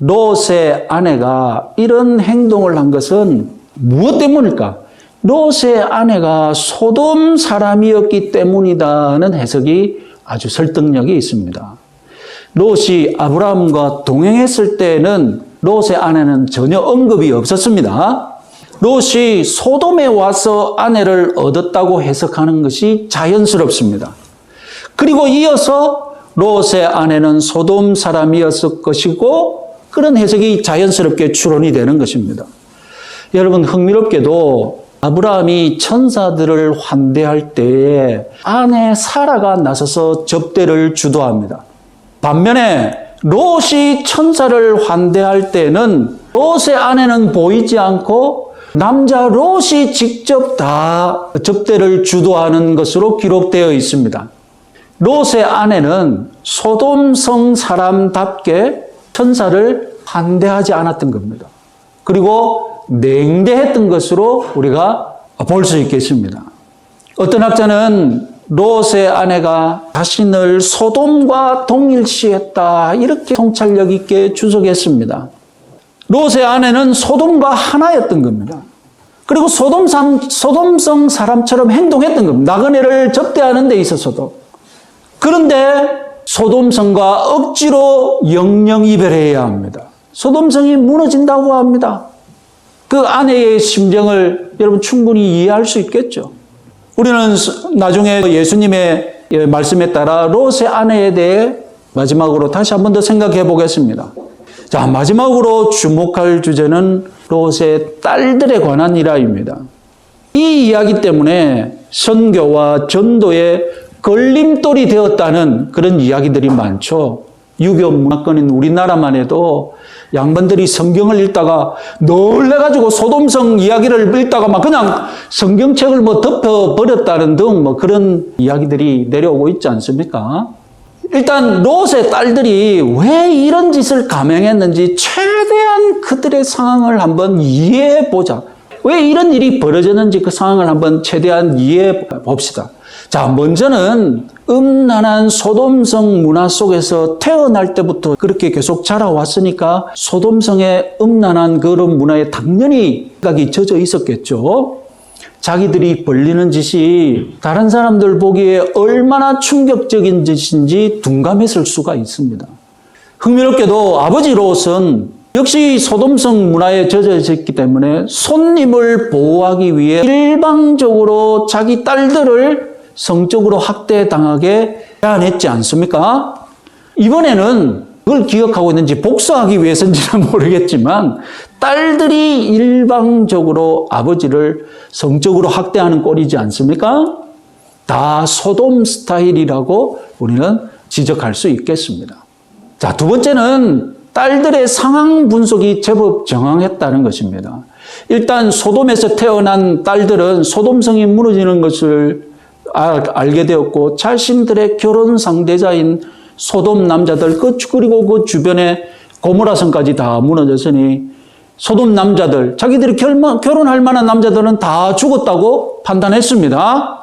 롯의 아내가 이런 행동을 한 것은 무엇 때문일까? 롯의 아내가 소돔 사람이었기 때문이다는 해석이 아주 설득력이 있습니다. 롯이 아브라함과 동행했을 때는 롯의 아내는 전혀 언급이 없었습니다. 롯이 소돔에 와서 아내를 얻었다고 해석하는 것이 자연스럽습니다. 그리고 이어서 롯의 아내는 소돔 사람이었을 것이고 그런 해석이 자연스럽게 추론이 되는 것입니다. 여러분, 흥미롭게도 아브라함이 천사들을 환대할 때에 아내 사라가 나서서 접대를 주도합니다. 반면에 롯이 천사를 환대할 때는 롯의 아내는 보이지 않고 남자 롯이 직접 다 접대를 주도하는 것으로 기록되어 있습니다. 롯의 아내는 소돔성 사람답게 천사를 환대하지 않았던 겁니다. 그리고 냉대했던 것으로 우리가 볼 수 있겠습니다. 어떤 학자는 롯의 아내가 자신을 소돔과 동일시했다 이렇게 통찰력 있게 주석했습니다. 롯의 아내는 소돔과 하나였던 겁니다. 그리고 소돔성 사람처럼 행동했던 겁니다. 나그네를 접대하는 데 있어서도. 그런데 소돔성과 억지로 영영 이별해야 합니다. 소돔성이 무너진다고 합니다. 그 아내의 심정을 여러분 충분히 이해할 수 있겠죠. 우리는 나중에 예수님의 말씀에 따라 롯의 아내에 대해 마지막으로 다시 한 번 더 생각해 보겠습니다. 자, 마지막으로 주목할 주제는 롯의 딸들에 관한 일화입니다. 이 이야기 때문에 선교와 전도에 걸림돌이 되었다는 그런 이야기들이 많죠. 유교 문화권인 우리나라만 해도 양반들이 성경을 읽다가 놀래가지고 소돔성 이야기를 읽다가 막 그냥 성경책을 덮어버렸다는 등 그런 이야기들이 내려오고 있지 않습니까? 일단 롯의 딸들이 왜 이런 짓을 감행했는지 최대한 그들의 상황을 한번 이해해 보자. 왜 이런 일이 벌어졌는지 그 상황을 한번 최대한 이해해 봅시다. 자, 먼저는 음란한 소돔성 문화 속에서 태어날 때부터 그렇게 계속 자라왔으니까 소돔성의 음란한 그런 문화에 당연히 감각이 젖어 있었겠죠. 자기들이 벌리는 짓이 다른 사람들 보기에 얼마나 충격적인 짓인지 둔감했을 수가 있습니다. 흥미롭게도 아버지 롯은 역시 소돔성 문화에 젖어 있었기 때문에 손님을 보호하기 위해 일방적으로 자기 딸들을 성적으로 학대당하게 제안했지 않습니까? 이번에는 그걸 기억하고 있는지 복수하기 위해서인지는 모르겠지만 딸들이 일방적으로 아버지를 성적으로 학대하는 꼴이지 않습니까? 다 소돔 스타일이라고 우리는 지적할 수 있겠습니다. 자, 두 번째는 딸들의 상황 분석이 제법 정확했다는 것입니다. 일단 소돔에서 태어난 딸들은 소돔성이 무너지는 것을 알게 되었고 자신들의 결혼 상대자인 소돔 남자들 그리고 그 주변에 고모라성까지 다 무너졌으니 소돔 남자들 자기들이 결혼할 만한 남자들은 다 죽었다고 판단했습니다.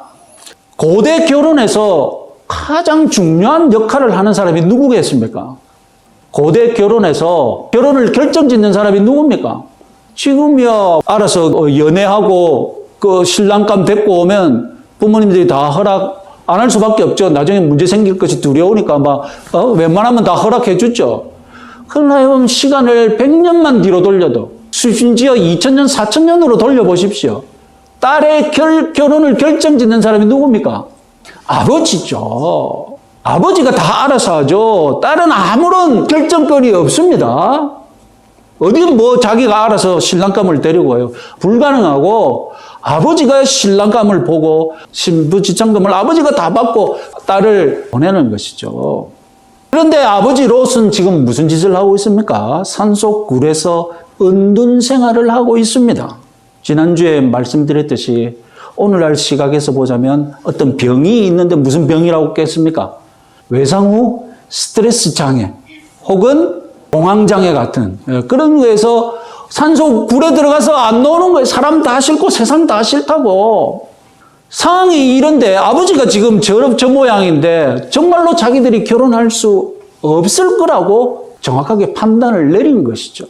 고대 결혼에서 가장 중요한 역할을 하는 사람이 누구겠습니까? 고대 결혼에서 결혼을 결정짓는 사람이 누굽니까? 지금이야 알아서 연애하고 그 신랑감 데리고 오면 부모님들이 다 허락 안 할 수밖에 없죠. 나중에 문제 생길 것이 두려우니까 웬만하면 다 허락해 주죠. 그러나 시간을 100년만 뒤로 돌려도 심지어 2000년, 4000년으로 돌려보십시오. 딸의 결혼을 결정짓는 사람이 누굽니까? 아버지죠. 아버지가 다 알아서 하죠. 딸은 아무런 결정권이 없습니다. 어디는 자기가 알아서 신랑감을 데리고 와요. 불가능하고 아버지가 신랑감을 보고 신부지참금을 아버지가 다 받고 딸을 보내는 것이죠. 그런데 아버지 롯은 지금 무슨 짓을 하고 있습니까? 산속굴에서 은둔 생활을 하고 있습니다. 지난주에 말씀드렸듯이 오늘날 시각에서 보자면 어떤 병이 있는데 무슨 병이라고 했겠습니까? 외상 후 스트레스 장애 혹은 공황장애 같은 그런 거에서 산소굴에 들어가서 안 나오는 거예요. 사람 다 싫고 세상 다 싫다고. 상황이 이런데 아버지가 지금 저 모양인데 정말로 자기들이 결혼할 수 없을 거라고 정확하게 판단을 내린 것이죠.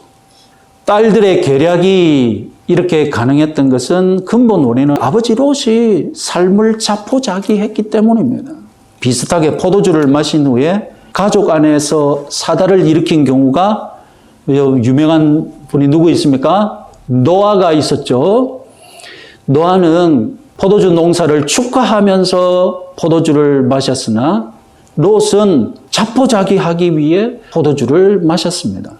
딸들의 계략이 이렇게 가능했던 것은 근본 원인은 아버지 롯이 삶을 자포자기했기 때문입니다. 비슷하게 포도주를 마신 후에 가족 안에서 사달을 일으킨 경우가 유명한 분이 누구 있습니까? 노아가 있었죠. 노아는 포도주 농사를 축하하면서 포도주를 마셨으나 롯은 자포자기하기 위해 포도주를 마셨습니다.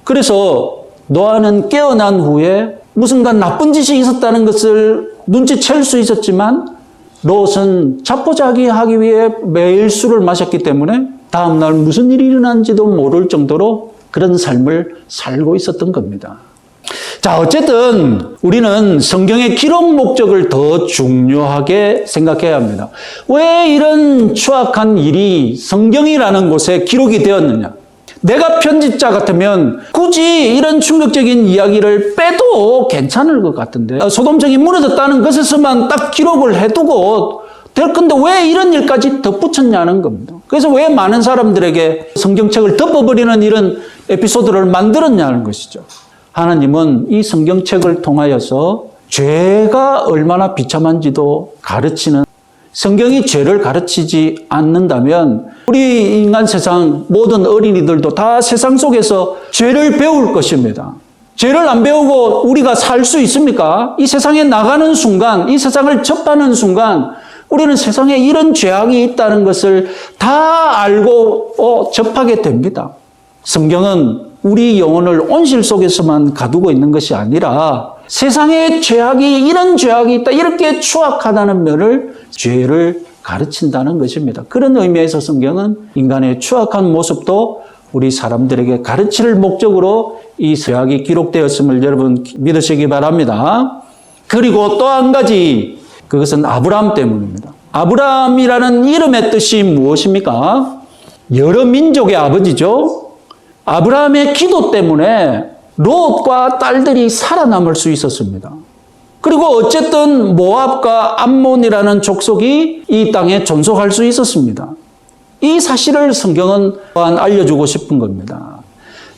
그래서 노아는 깨어난 후에 무슨가 나쁜 짓이 있었다는 것을 눈치챌 수 있었지만 롯은 자포자기하기 위해 매일 술을 마셨기 때문에 다음날 무슨 일이 일어난지도 모를 정도로 그런 삶을 살고 있었던 겁니다. 자, 어쨌든 우리는 성경의 기록 목적을 더 중요하게 생각해야 합니다. 왜 이런 추악한 일이 성경이라는 곳에 기록이 되었느냐? 내가 편집자 같으면 굳이 이런 충격적인 이야기를 빼도 괜찮을 것 같은데 소돔성이 무너졌다는 것에서만 딱 기록을 해두고 될 건데 왜 이런 일까지 덧붙였냐는 겁니다. 그래서 왜 많은 사람들에게 성경책을 덮어버리는 이런 에피소드를 만들었냐는 것이죠. 하나님은 이 성경책을 통하여서 죄가 얼마나 비참한지도 가르치는, 성경이 죄를 가르치지 않는다면 우리 인간 세상 모든 어린이들도 다 세상 속에서 죄를 배울 것입니다. 죄를 안 배우고 우리가 살 수 있습니까? 이 세상에 나가는 순간, 이 세상을 접하는 순간 우리는 세상에 이런 죄악이 있다는 것을 다 알고 접하게 됩니다. 성경은 우리 영혼을 온실 속에서만 가두고 있는 것이 아니라 세상에 죄악이, 이런 죄악이 있다, 이렇게 추악하다는 면을, 죄를 가르친다는 것입니다. 그런 의미에서 성경은 인간의 추악한 모습도 우리 사람들에게 가르칠 목적으로 이 죄악이 기록되었음을 여러분 믿으시기 바랍니다. 그리고 또 한 가지, 그것은 아브라함 때문입니다. 아브라함이라는 이름의 뜻이 무엇입니까? 여러 민족의 아버지죠. 아브라함의 기도 때문에 롯과 딸들이 살아남을 수 있었습니다. 그리고 어쨌든 모압과 암몬이라는 족속이 이 땅에 존속할 수 있었습니다. 이 사실을 성경은 또한 알려주고 싶은 겁니다.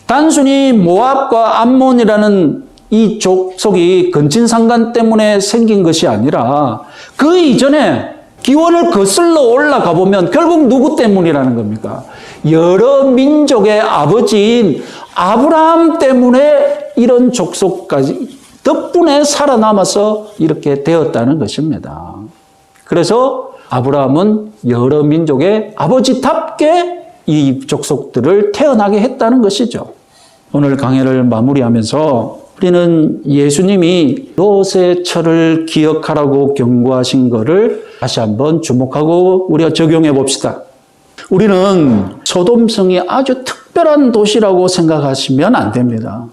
단순히 모압과 암몬이라는 이 족속이 근친상간 때문에 생긴 것이 아니라 그 이전에 기원을 거슬러 올라가 보면 결국 누구 때문이라는 겁니까? 여러 민족의 아버지인 아브라함 때문에 이런 족속까지 덕분에 살아남아서 이렇게 되었다는 것입니다. 그래서 아브라함은 여러 민족의 아버지답게 이 족속들을 태어나게 했다는 것이죠. 오늘 강해를 마무리하면서 우리는 예수님이 롯의 처를 기억하라고 경고하신 것을 다시 한번 주목하고 우리가 적용해 봅시다. 우리는 소돔성이 아주 특별한 도시라고 생각하시면 안 됩니다.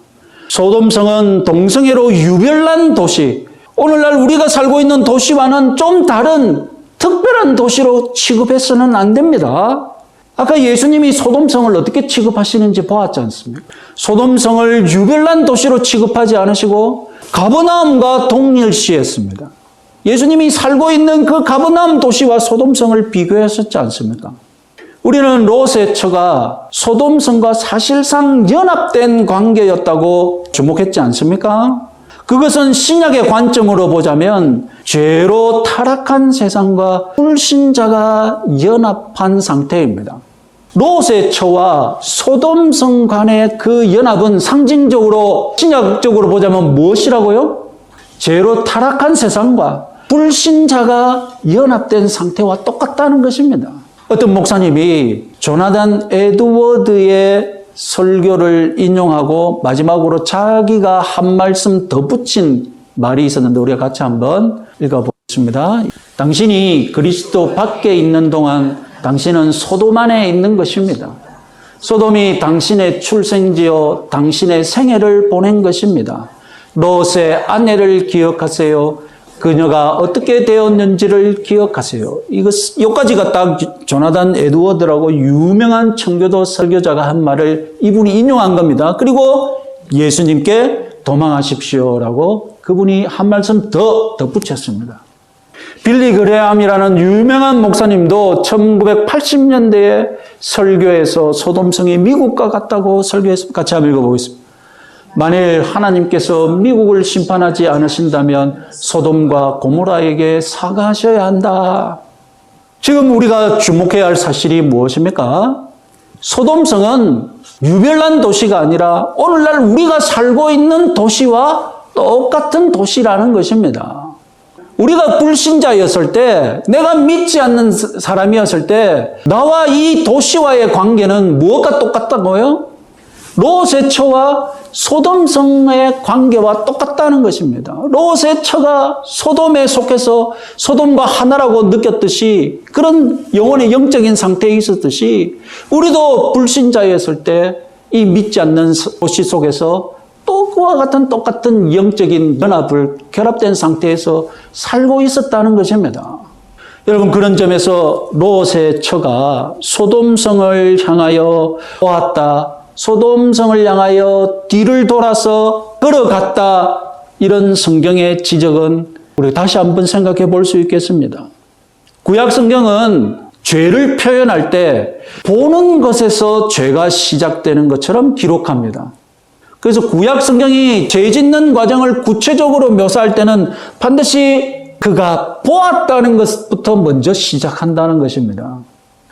소돔성은 동성애로 유별난 도시, 오늘날 우리가 살고 있는 도시와는 좀 다른 특별한 도시로 취급해서는 안 됩니다. 아까 예수님이 소돔성을 어떻게 취급하시는지 보았지 않습니까? 소돔성을 유별난 도시로 취급하지 않으시고 가버나움과 동일시했습니다. 예수님이 살고 있는 그 가버나움 도시와 소돔성을 비교했었지 않습니까? 우리는 롯의 처가 소돔성과 사실상 연합된 관계였다고 주목했지 않습니까? 그것은 신약의 관점으로 보자면 죄로 타락한 세상과 불신자가 연합한 상태입니다. 롯의 처와 소돔성 간의 그 연합은 상징적으로, 신약적으로 보자면 무엇이라고요? 죄로 타락한 세상과 불신자가 연합된 상태와 똑같다는 것입니다. 어떤 목사님이 조나단 에드워드의 설교를 인용하고 마지막으로 자기가 한 말씀 덧붙인 말이 있었는데 우리가 같이 한번 읽어보겠습니다. 당신이 그리스도 밖에 있는 동안 당신은 소돔 안에 있는 것입니다. 소돔이 당신의 출생지요 당신의 생애를 보낸 것입니다. 롯의 아내를 기억하세요. 그녀가 어떻게 되었는지를 기억하세요. 여기까지가 딱 조나단 에드워드라고 유명한 청교도 설교자가 한 말을 이분이 인용한 겁니다. 그리고 예수님께 도망하십시오라고 그분이 한 말씀 더 덧붙였습니다. 빌리 그레함이라는 유명한 목사님도 1980년대에 설교에서 소돔성이 미국과 같다고 설교해서 같이 한번 읽어보겠습니다. 만일 하나님께서 미국을 심판하지 않으신다면 소돔과 고모라에게 사과하셔야 한다. 지금 우리가 주목해야 할 사실이 무엇입니까? 소돔성은 유별난 도시가 아니라 오늘날 우리가 살고 있는 도시와 똑같은 도시라는 것입니다. 우리가 불신자였을 때, 내가 믿지 않는 사람이었을 때 나와 이 도시와의 관계는 무엇과 똑같다고요? 롯의 처와 소돔성의 관계와 똑같다는 것입니다. 롯의 처가 소돔에 속해서 소돔과 하나라고 느꼈듯이 그런 영혼의 영적인 상태에 있었듯이 우리도 불신자였을 때 이 믿지 않는 도시 속에서 또 그와 같은 똑같은 영적인 연합을 결합된 상태에서 살고 있었다는 것입니다. 여러분, 그런 점에서 롯의 처가 소돔성을 향하여 보았다. 소돔성을 향하여 뒤를 돌아서 걸어갔다. 이런 성경의 지적은 우리 다시 한번 생각해 볼 수 있겠습니다. 구약 성경은 죄를 표현할 때 보는 것에서 죄가 시작되는 것처럼 기록합니다. 그래서 구약 성경이 죄 짓는 과정을 구체적으로 묘사할 때는 반드시 그가 보았다는 것부터 먼저 시작한다는 것입니다.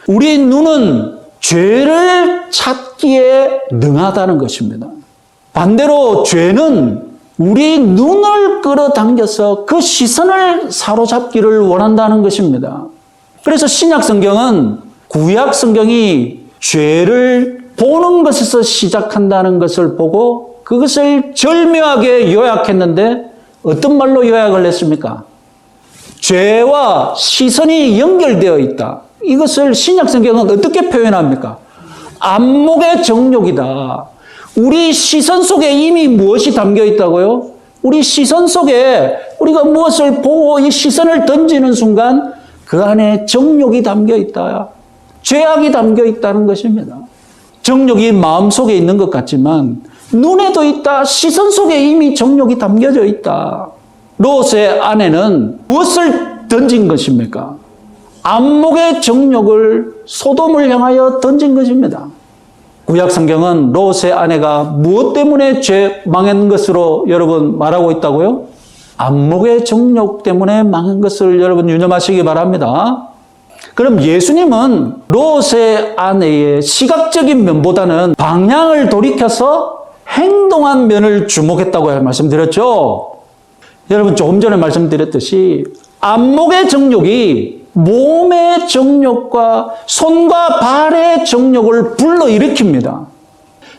우리 눈은 죄를 찾기에 능하다는 것입니다. 반대로 죄는 우리 눈을 끌어당겨서 그 시선을 사로잡기를 원한다는 것입니다. 그래서 신약 성경은 구약 성경이 죄를 보는 것에서 시작한다는 것을 보고 그것을 절묘하게 요약했는데 어떤 말로 요약을 했습니까? 죄와 시선이 연결되어 있다. 이것을 신약 성경은 어떻게 표현합니까? 안목의 정욕이다. 우리 시선 속에 이미 무엇이 담겨 있다고요? 우리 시선 속에 우리가 무엇을 보고 이 시선을 던지는 순간 그 안에 정욕이 담겨 있다. 죄악이 담겨 있다는 것입니다. 정욕이 마음속에 있는 것 같지만 눈에도 있다. 시선 속에 이미 정욕이 담겨져 있다. 롯의 아내는 무엇을 던진 것입니까? 안목의 정욕을 소돔을 향하여 던진 것입니다. 구약 성경은 롯의 아내가 무엇 때문에 죄 망한 것으로 여러분 말하고 있다고요? 안목의 정욕 때문에 망한 것을 여러분 유념하시기 바랍니다. 그럼 예수님은 롯의 아내의 시각적인 면보다는 방향을 돌이켜서 행동한 면을 주목했다고 말씀드렸죠. 여러분, 조금 전에 말씀드렸듯이 안목의 정욕이 몸의 정욕과 손과 발의 정욕을 불러일으킵니다.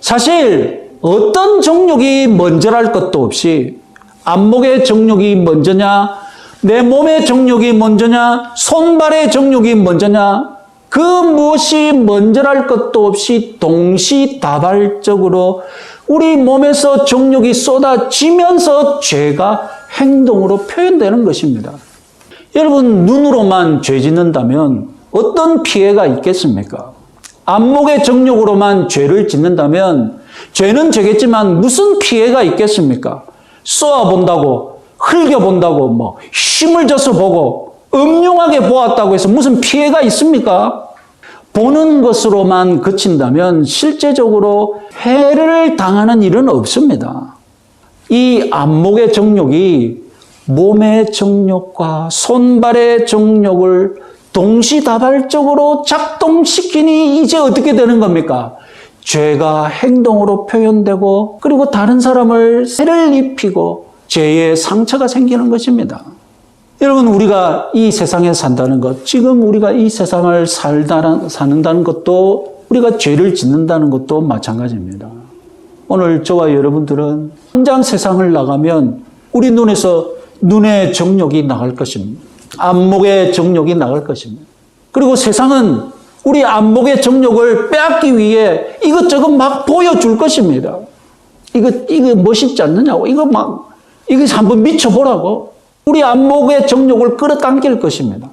사실 어떤 정욕이 먼저랄 것도 없이 안목의 정욕이 먼저냐, 내 몸의 정욕이 먼저냐, 손발의 정욕이 먼저냐, 그 무엇이 먼저랄 것도 없이 동시다발적으로 우리 몸에서 정욕이 쏟아지면서 죄가 행동으로 표현되는 것입니다. 여러분, 눈으로만 죄 짓는다면 어떤 피해가 있겠습니까? 안목의 정욕으로만 죄를 짓는다면 죄는 죄겠지만 무슨 피해가 있겠습니까? 쏘아본다고, 흘겨본다고, 힘을 줘서 보고, 음흉하게 보았다고 해서 무슨 피해가 있습니까? 보는 것으로만 그친다면 실제적으로 해를 당하는 일은 없습니다. 이 안목의 정욕이 몸의 정욕과 손발의 정욕을 동시다발적으로 작동시키니 이제 어떻게 되는 겁니까? 죄가 행동으로 표현되고 그리고 다른 사람을 해를 입히고 죄의 상처가 생기는 것입니다. 여러분, 우리가 이 세상에 산다는 것, 지금 우리가 이 세상을 사는다는 것도 우리가 죄를 짓는다는 것도 마찬가지입니다. 오늘 저와 여러분들은 당장 세상을 나가면 우리 눈에서 눈의 정욕이 나갈 것입니다. 안목의 정욕이 나갈 것입니다. 그리고 세상은 우리 안목의 정욕을 빼앗기 위해 이것저것 막 보여줄 것입니다. 이거 멋있지 않느냐고. 이거 한번 미쳐보라고. 우리 안목의 정욕을 끌어당길 것입니다.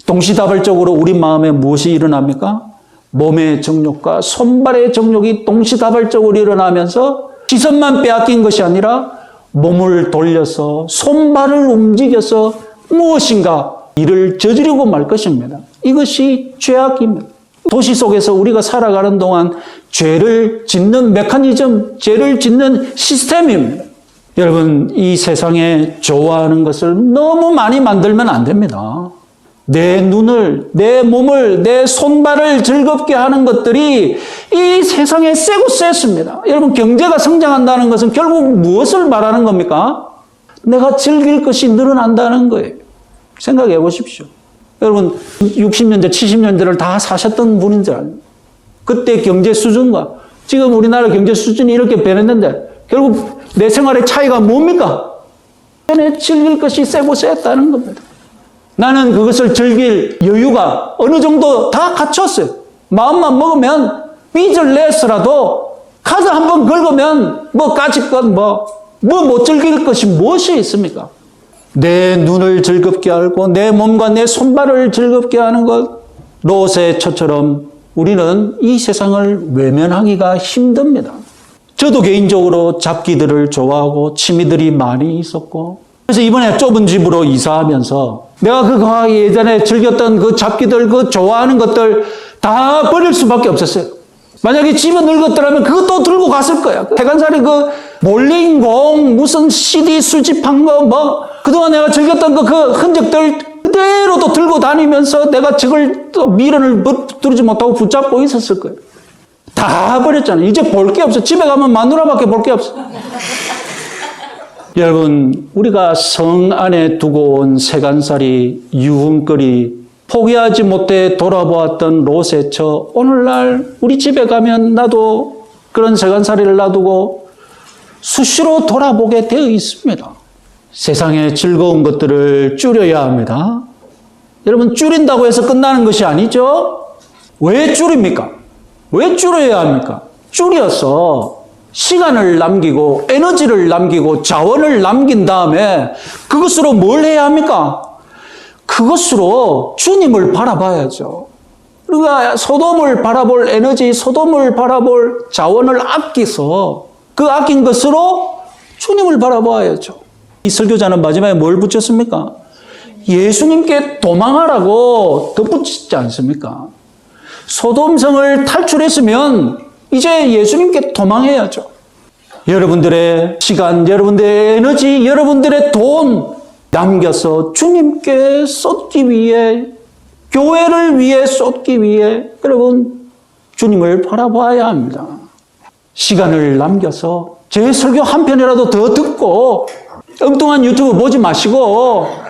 동시다발적으로 우리 마음에 무엇이 일어납니까? 몸의 정욕과 손발의 정욕이 동시다발적으로 일어나면서 시선만 빼앗긴 것이 아니라 몸을 돌려서 손발을 움직여서 무엇인가 일을 저지르고 말 것입니다. 이것이 죄악입니다. 도시 속에서 우리가 살아가는 동안 죄를 짓는 메커니즘, 죄를 짓는 시스템입니다. 여러분, 이 세상에 좋아하는 것을 너무 많이 만들면 안 됩니다. 내 눈을, 내 몸을, 내 손발을 즐겁게 하는 것들이 이 세상에 세고 셌습니다. 여러분, 경제가 성장한다는 것은 결국 무엇을 말하는 겁니까? 내가 즐길 것이 늘어난다는 거예요. 생각해 보십시오. 여러분, 60년대, 70년대를 다 사셨던 분인 줄 알아요. 그때 경제 수준과 지금 우리나라 경제 수준이 이렇게 변했는데 결국 내 생활의 차이가 뭡니까? 내 즐길 것이 세고 셌다는 겁니다. 나는 그것을 즐길 여유가 어느 정도 다 갖췄어요. 마음만 먹으면 빚을 내서라도 카드 한번 긁으면 뭐 까짓것 못 즐길 것이 무엇이 있습니까? 내 눈을 즐겁게 하고 내 몸과 내 손발을 즐겁게 하는 것. 롯의 처처럼 우리는 이 세상을 외면하기가 힘듭니다. 저도 개인적으로 잡기들을 좋아하고 취미들이 많이 있었고 그래서 이번에 좁은 집으로 이사하면서 내가 그 예전에 즐겼던 그 잡기들, 그 좋아하는 것들 다 버릴 수밖에 없었어요. 만약에 집에 늙었더라면 그것도 들고 갔을 거야. 태간살이 그 볼링공, 무슨 CD 수집한 거, 그동안 내가 즐겼던 그 흔적들 그대로 또 들고 다니면서 내가 저걸 또 미련을 두르지 못하고 붙잡고 있었을 거예요. 다 버렸잖아요. 이제 볼 게 없어. 집에 가면 마누라밖에 볼 게 없어. 여러분, 우리가 성 안에 두고 온 세간살이 유흥거리 포기하지 못해 돌아보았던 롯의 처, 오늘날 우리 집에 가면 나도 그런 세간살이를 놔두고 수시로 돌아보게 되어 있습니다. 세상의 즐거운 것들을 줄여야 합니다. 여러분, 줄인다고 해서 끝나는 것이 아니죠? 왜 줄입니까? 왜 줄여야 합니까? 줄여서 시간을 남기고 에너지를 남기고 자원을 남긴 다음에 그것으로 뭘 해야 합니까? 그것으로 주님을 바라봐야죠. 우리가 소돔을 바라볼 에너지, 소돔을 바라볼 자원을 아껴서 그 아낀 것으로 주님을 바라봐야죠. 이 설교자는 마지막에 뭘 붙였습니까? 예수님께 도망하라고 덧붙이지 않습니까? 소돔성을 탈출했으면 이제 예수님께 도망해야죠. 여러분들의 시간, 여러분들의 에너지, 여러분들의 돈 남겨서 주님께 쏟기 위해, 교회를 위해 쏟기 위해 여러분 주님을 바라봐야 합니다. 시간을 남겨서 제 설교 한 편이라도 더 듣고 엉뚱한 유튜브 보지 마시고,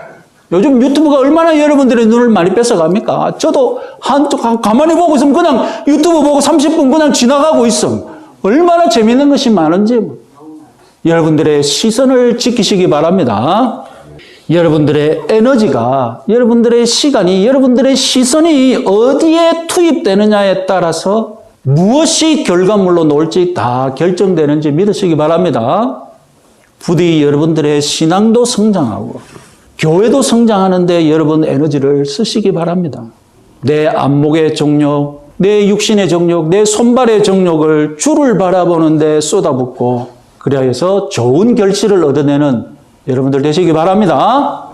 요즘 유튜브가 얼마나 여러분들의 눈을 많이 뺏어갑니까? 저도 한쪽 가만히 보고 있으면 그냥 유튜브 보고 30분 그냥 지나가고 있음. 얼마나 재밌는 것이 많은지. 여러분들의 시선을 지키시기 바랍니다. 여러분들의 에너지가, 여러분들의 시간이, 여러분들의 시선이 어디에 투입되느냐에 따라서 무엇이 결과물로 나올지 다 결정되는지 믿으시기 바랍니다. 부디 여러분들의 신앙도 성장하고 교회도 성장하는데 여러분 에너지를 쓰시기 바랍니다. 내 안목의 정욕, 내 육신의 정욕, 내 손발의 정욕을 주를 바라보는 데 쏟아붓고 그리하여서 좋은 결실을 얻어내는 여러분들 되시기 바랍니다.